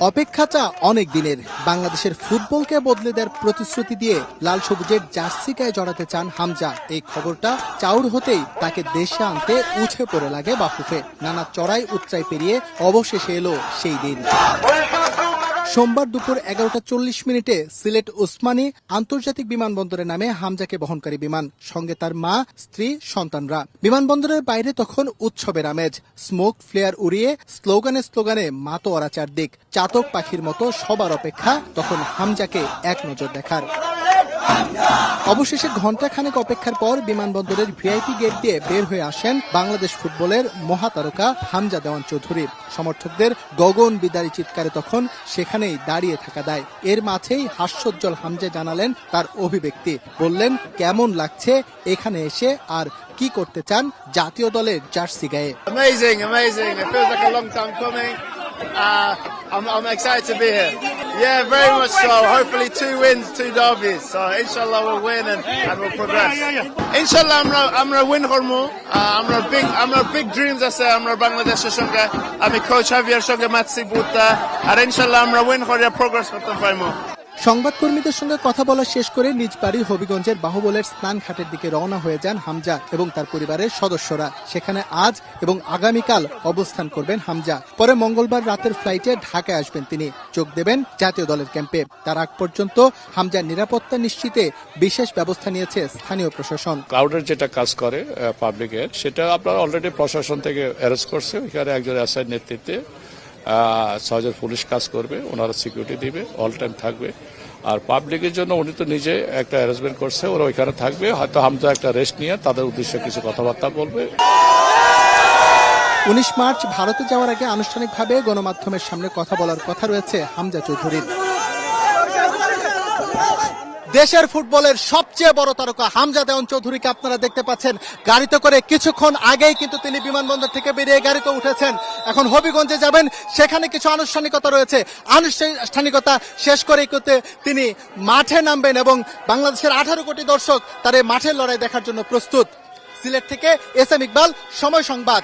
অপেক্ষাটা অনেক দিনের। বাংলাদেশের ফুটবলকে বদলে দেওয়ার প্রতিশ্রুতি দিয়ে লাল সবুজের জার্সি গায়ে জড়াতে চান হামজা। এই খবরটা চাউর হতেই তাকে দেশে আনতে উঠে পড়ে লাগে বাফুফে। নানা চড়াই উতরাই পেরিয়ে অবশেষে এলো সেই দিন। সোমবার দুপুর 11:40 সিলেট ওসমানী আন্তর্জাতিক বিমানবন্দরে নামে হামজাকে বহনকারী বিমান, সঙ্গে তার মা, স্ত্রী, সন্তানরা। বিমানবন্দরের বাইরে তখন উৎসবের আমেজ। স্মোক ফ্লেয়ার উড়িয়ে স্লোগানে মাতোয়ারা চারদিক। চাতক পাখির মতো সবার অপেক্ষা তখন হামজাকে এক নজর দেখার। অবশেষে ঘণ্টাখানেক অপেক্ষার পর বিমানবন্দরের ভিআইপি গেট দিয়ে বের হয়ে আসেন বাংলাদেশ ফুটবলের মহাতারকা হামজা দেওয়ান চৌধুরী। সমর্থকদের গগন বিদারী চিৎকারে তখন সেখানেই দাঁড়িয়ে থাকা দায়। এর মাঝেই হাস্যোজ্জ্বল হামজা জানালেন তার অভিব্যক্তি। বললেন কেমন লাগছে এখানে এসে, আর কি করতে চান জাতীয় দলের জার্সি গায়ে। Amazing. It feels like a long time coming. I'm excited to be here. Yeah, very much so. Hopefully 2 wins, 2 derbies. So inshallah we'll win and we'll progress. Inshallah আমরা win করবো। আমরা big dreams আছে আমরা বাংলাদেশের সঙ্গে। আমি coach হাভিয়ার সঙ্গে matchy বুতা আর ইনশাআল্লাহ আমরা win করে progress করতে পারবো। সংবাদকর্মীদের সঙ্গে কথা বলা শেষ করে নিজ বাড়ি হবিগঞ্জের বাহুবলের স্নানঘাটের দিকে রওনা হয়ে যান হামজা এবং তার পরিবারের সদস্যরা। সেখানে আজ এবং আগামীকাল অবস্থান করবেন হামজা। পরে মঙ্গলবার রাতের ফ্লাইটে ঢাকায় আসবেন তিনি, যোগ দেবেন জাতীয় দলের ক্যাম্পে। তার আগ পর্যন্ত হামজার নিরাপত্তা নিশ্চিতে বিশেষ ব্যবস্থা নিয়েছে স্থানীয় প্রশাসন। ক্রাউডের যেটা কাজ করে পাবলিকের, সেটা আপনারা অলরেডি প্রশাসন থেকে অ্যারেস্ট করছে। এখানে একজন এসআই নেতৃত্বে 6 জন পুলিশ কাজ করবে, ওনারা সিকিউরিটি দিবে, অল টাইম থাকবে। আর পাবলিকের জন্য উনি তো নিজে একটা অ্যারেঞ্জমেন্ট করছে, ওরা ওইখানে থাকবে। হয়তো হামজা একটা রেস্ট নিয়ে তাদের উদ্দেশ্যে কিছু কথাবার্তা বলবে। 19 মার্চ ভারতে যাওয়ার আগে আনুষ্ঠানিকভাবে গণমাধ্যমের সামনে কথা বলার কথা রয়েছে হামজা চৌধুরীর। দেশের ফুটবলের সবচেয়ে বড় তারকা হামজা দেওয়ান চৌধুরীকে আপনারা দেখতে পাচ্ছেন গাড়িতে করে। কিছুক্ষণ আগেই কিন্তু তিনি বিমানবন্দর থেকে বেরিয়ে গাড়িতে উঠেছেন। এখন হবিগঞ্জে যাবেন, সেখানে কিছু আনুষ্ঠানিকতা রয়েছে। আনুষ্ঠানিকতা শেষ করে তিনি মাঠে নামবেন এবং বাংলাদেশের 18 কোটি দর্শক তার এই মাঠের লড়াই দেখার জন্য প্রস্তুত। সিলেট থেকে এস এম ইকবাল, সময় সংবাদ।